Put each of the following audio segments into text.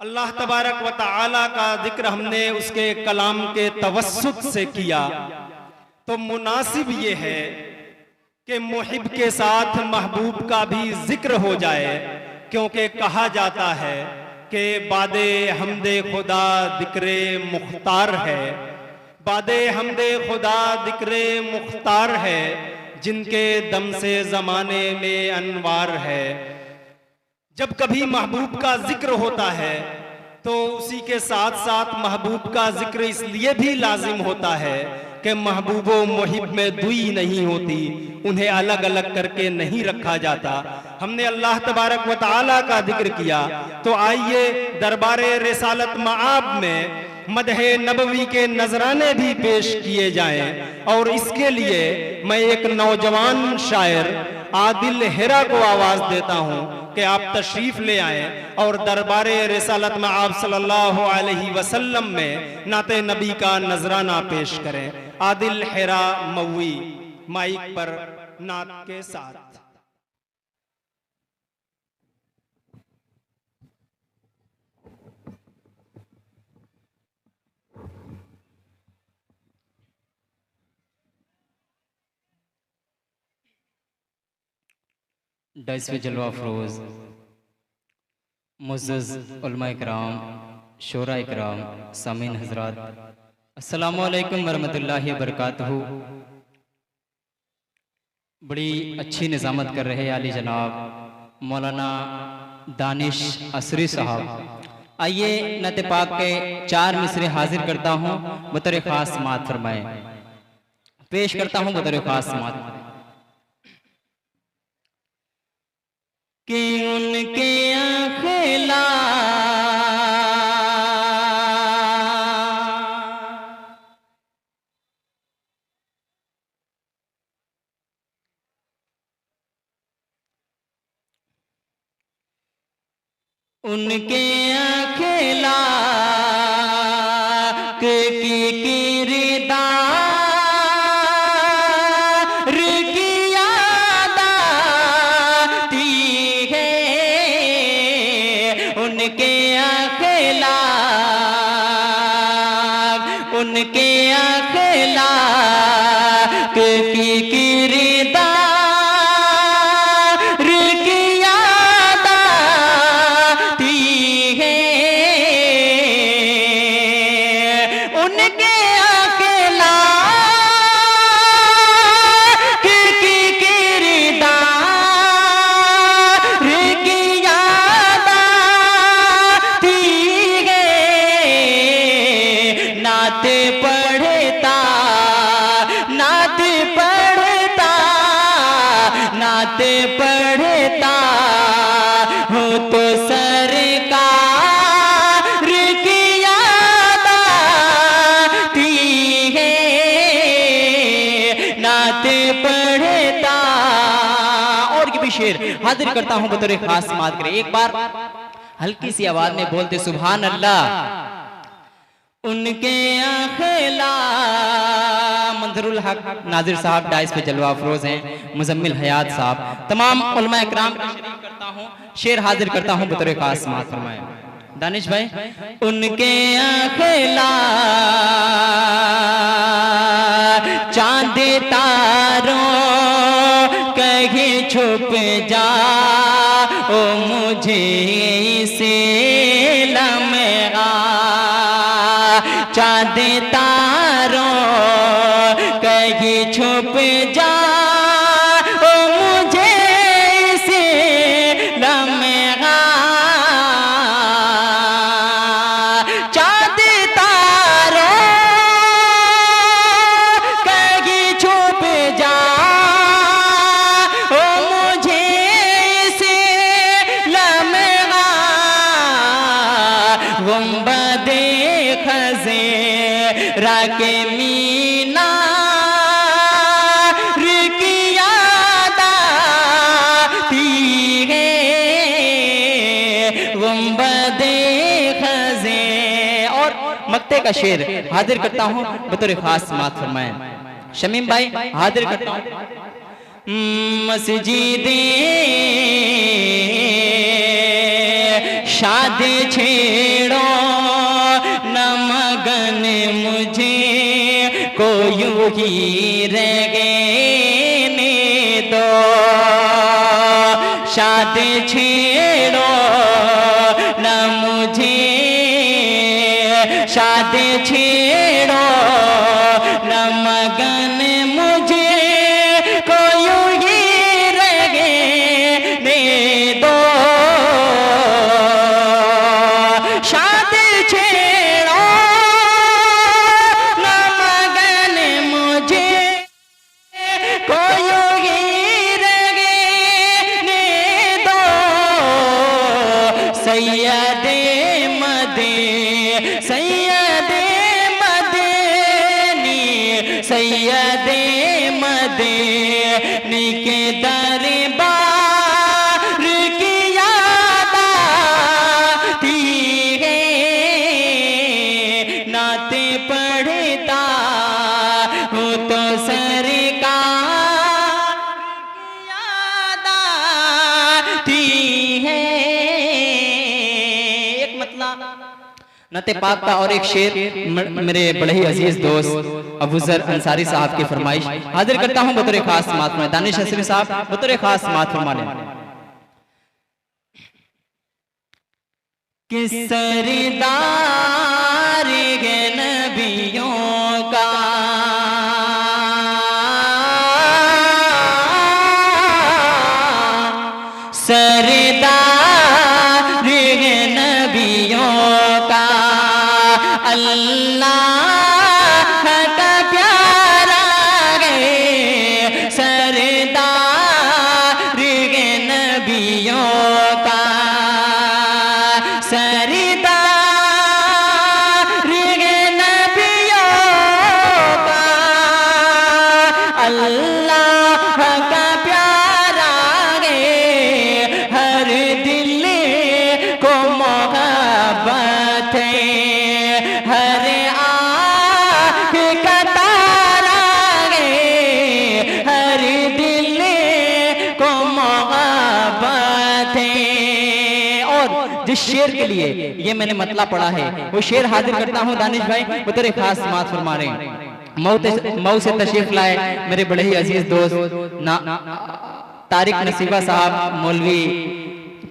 अल्लाह तबारक व तआला का जिक्र हमने उसके कलाम के तवस्सुत से किया तो मुनासिब ये है कि मुहिब के साथ महबूब का भी जिक्र हो जाए, क्योंकि कहा जाता है कि बादे हमदे खुदा जिक्रे मुख्तार है, बादे हमदे खुदा जिक्रे मुख्तार है, जिनके दम से ज़माने में अनवार है। जब कभी महबूब का जिक्र होता है तो उसी के साथ साथ महबूब का जिक्र इसलिए भी लाजिम होता है कि महबूब व मुहिब में दुई नहीं होती, उन्हें अलग अलग करके नहीं रखा जाता। हमने अल्लाह तबारक व तआला का जिक्र किया तो आइए दरबारे रिसालत मआब में मदहे नबवी के नजराने भी पेश किए जाएं, और इसके लिए मैं एक नौजवान शायर आदिल हेरा को आवाज देता हूं कि आप तशरीफ ले आए और दरबारे रिसालत मआब सल्लल्लाहु अलैहि वसल्लम में नाते नबी का नजराना पेश करें। आदिल हेरा मऊई माइक पर नात के साथ। डाइस पे जलवा फरोज मुअज़्ज़ज़ उलमा इकराम, शोरा इकराम, सामीन हजरात, अस्सलामु अलैकुम वरहमतुल्लाहि वबरकातुहू। बड़ी अच्छी निज़ामत कर रहे आली जनाब मौलाना दानिश असरी साहब। आइए नत पाक के 4 मिसरे हाजिर करता हूँ, बतौर खास समाअत फरमाएं। पेश करता हूँ बतौर खास समाअत कि उनके आखिला उनके आखिला की किरदार की याद आती है, उनके आखिला की किरदार की याद आती है, उनके अकेला की किरदार की याद आती है। नाते पढ़ता नाते पढ़ता हो तो सरकार की याद आती है, नाते पढ़ता। और ये भी शेर हाजिर करता हूं बतौर खास समाअत करे। एक बार हल्की सी आवाज में बोलते सुभान अल्लाह। उनके आखिला मंजरुल हक नाजिर साहब डाइस पे जलवा अफरोज हैं, मुजम्मिल हयात साहब, तमाम उलमा इकराम करता हूँ, शेर हाजिर करता हूँ बतौर खास समाअत फरमाएं। दानिश भाई। उनके आखिला चांद तारों कहीं छुप जा ओ मुझे इसे लम्हा, चांद तारों कहीं छुप जा ओ मुझे इसे लम्हा, चांद तारों कहीं छुप जा ओ मुझे इसे लम्हा, गुंबदे खज़ेरा के मीनार की याद आती है, गुंबदे खज़े। और मक्ते का शेर हाजिर करता हूँ बतौर खास समाअत फरमाएं। शमीम भाई हाजिर करता हूँ। मस्जिदे शाद छे ही रह गए ने दो, शादी छेड़ो न मुझे, शादी छेड़ो न मगन मुझे, को यूं ही रह गए दो, शादी छेड़ो न मगन मुझे, को यूं ही रह गए दो, सैयदे मदे सैयदे मदनी, सैयदे मदनी के दरबार की याद आती है, नाते पढ़ता हूँ तो सरकार की याद आती है। एक मतलब नते पाक का और एक शेर मेरे बड़े ही अजीज दोस्त अबूजर अंसारी साहब की फरमाइश हाजिर करता हूं बतौर खास समाअत फरमाएं। दानिश असरी साहब बतौर खास समाअत फरमाने कि सरदार गे नबियों का सरदार गे नबियों का, अल्लाह का प्यारा गे सरदार गे नबियों का, सरदार गे नबियों का, अल्लाह का प्यारा गे, हर दिल को मोहब्बत है, हर आँख का तारा गे, हर दिल को मोहब्बत है। और जिस शेर के लिए ये मैंने मतला पढ़ा है वो शेर हाजिर करता हूँ दानिश भाई बतौर खास समाअत फरमा रहे हैं। मऊ से तशरीफ लाए मेरे बड़े ही अजीज दोस्त तारिक नसीबा साहब मौलवी,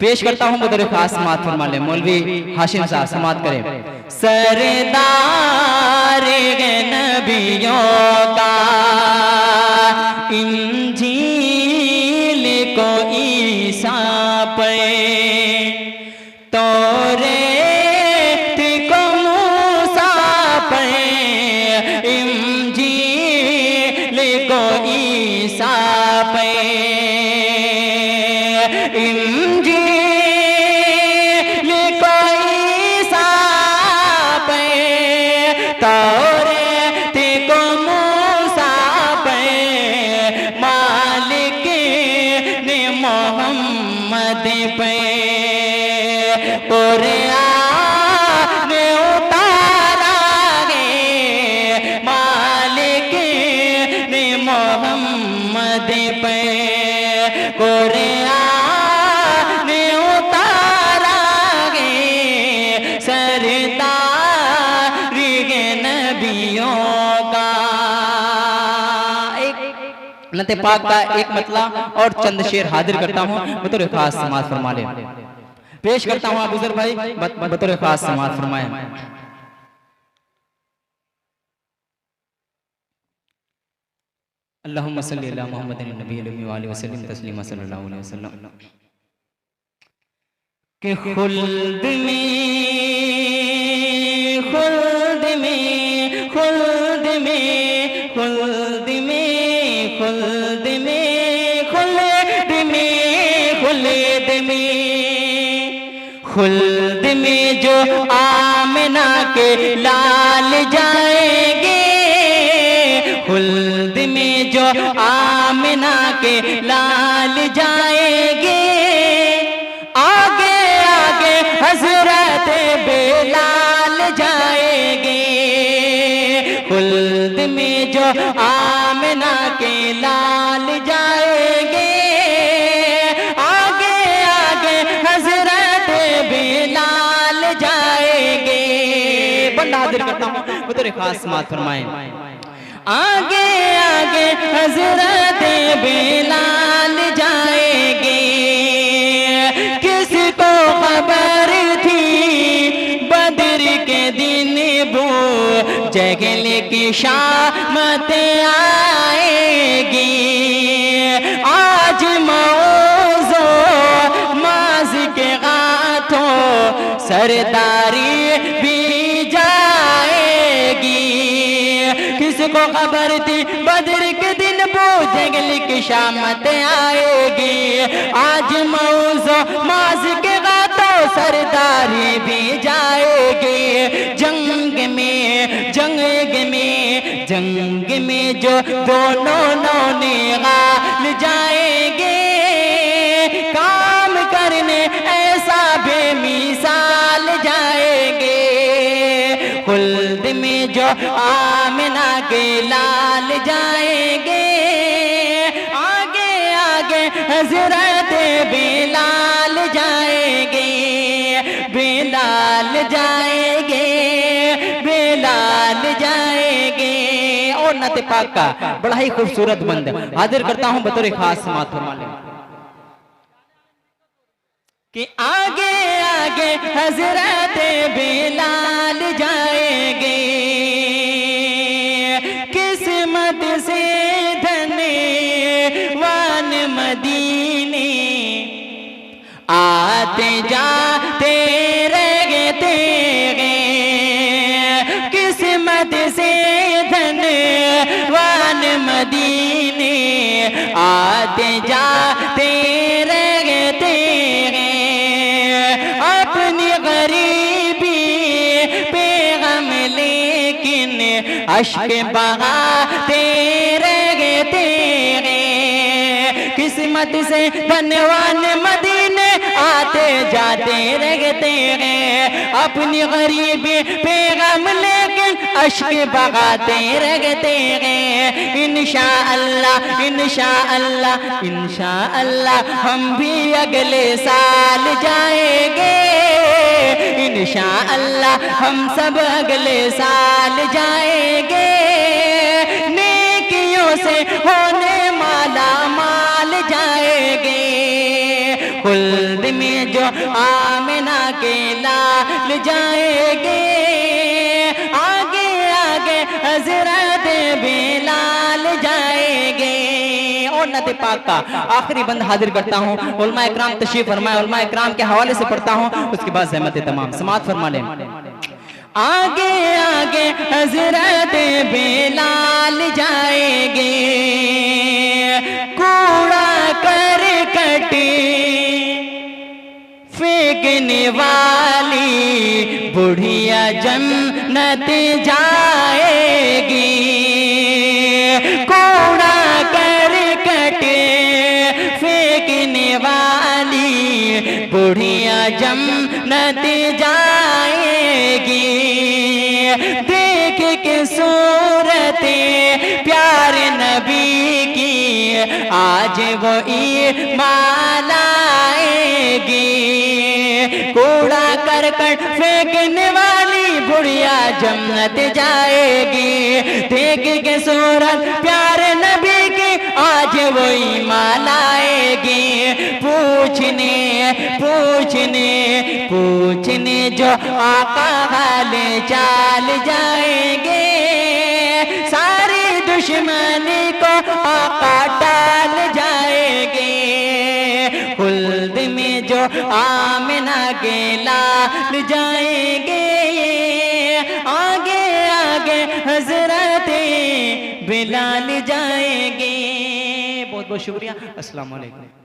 पेश करता हूं बतौर खास समाअत फरमा ले। मौलवी हाशिम साहब समाअत करें। सरदार गे नबियों का इंजील को ईसा पे, तौरेत को मूसा पे, इंजील को ईसा पे, इंजील को ईसा पे, तौरेत को मूसा पे, मालिक ने मोहम्मद पे कुरान उतारा गे, मालिक ने मोहम्मद पे कुरान उतारा गे, सरदार गे नबियों का। एक नते पाक का एक मतला और चंद शेर हाजिर करता हूँ बतौर खास समाअत फरमा ले। पेश करता हूँ अबूजर भाई बतौर खास समाअत फरमाएं। अल्लाहुम्मा सल्ली अला मुहम्मदिन नबिय्यिल उम्मी व आलिहि वसल्लम तस्लीमा सल्लल्लाहु अलैहि वसल्लम। कि खुल्द में खुल्द में खुल्द में खुल्द में खुल्द में खुल्द में खुल्द में खुल्द में जो आमना के लाल जाएंगे, खुल्द में जो आमना के लाल जाएंगे, आगे आगे हजरत बेलाल जाएंगे, खुल्द में जो आमना के लाल जाएंगे, आगे आगे हजरत बेलाल जाएंगे। बंदा हाजिर करता हूँ बतौर खास समाअत फरमाएं। आगे आगे हजरत बिलाल जाएंगे, किसको खबर थी बद्र के दिन वो जगल की शामत आएगी। आज मौजो माज के हाथों सरदारी भी जाएगी, किसको खबर थी बद्र के दिन वो जगल की शामत आएगी। आज मौजो माज के हाथों सरदारी भी जाएगी। जंग में जो दोनों नौने गाल जाएंगे, काम करने ऐसा बेमिसाल जाएंगे। खुल्द में जो आमिना के लाल जाएंगे, आगे आगे हजरत बिलाल जाएंगे, बिलाल जाएंगे, बिलाल जाएंगे। और नाते पाक का बड़ा ही खूबसूरत बंद हाजिर करता हूं बतौर खास समात फरमा लें कि आगे आगे हजरत बिलाल जाएंगे, किस्मत से धनवान मदीने आते जाते रहते हैं, किस्मत से धनवान मदीने आते जाते रहते हैं। अपनी गरीबी पे गम लेकिन अश्क बहाते रहते हैं, किस्मत से धनवान मदीने आते जाते रहते हैं। अपनी गरीबी पे गम लेकिन अश्क बहाते रहते हैं। इंशाअल्लाह इंशाअल्लाह इंशाअल्लाह हम भी अगले साल जाएंगे, इंशाअल्लाह हम सब अगले साल जाएंगे। नेकियों से होने माला माल जाएंगे, खुल्द में जो आमिना के लाल जाएंगे, आगे आगे हजरत बिलाल जाएंगे। और नते पाक का आखिरी बंद हाजिर करता हूँ, उलमा इकराम तशरीफ फरमाए, उलमा इकराम के हवाले से पढ़ता हूँ, उसके बाद ज़हमत तमाम समात फरमा लें। आगे आगे हजरत बिलाल जाएंगे, कूड़ा करकट फेंकने वाली बुढ़िया जन्नत जाएगी। कूड़ा करकट फेंकने वाली बुढ़िया जन्नत जाएगी। देख के सूरत प्यारे नबी की आज वो ईमान लाएगी। कूड़ा करकट फेंकने वाली बुढ़िया जन्नत जाएगी। देख के सूरत प्यारे नबी की आज वो ईमान लाएगी। पूछने पूछने पूछने जो आका हाले चाल जाएंगे, सारी दुश्मनी को आका टाल जाएंगे। खुल्द में जो आमिना के लाल जाएंगे, आगे आगे हजरत बिलाल जाएंगे। बहुत बहुत शुक्रिया। अस्सलाम वालेकुम।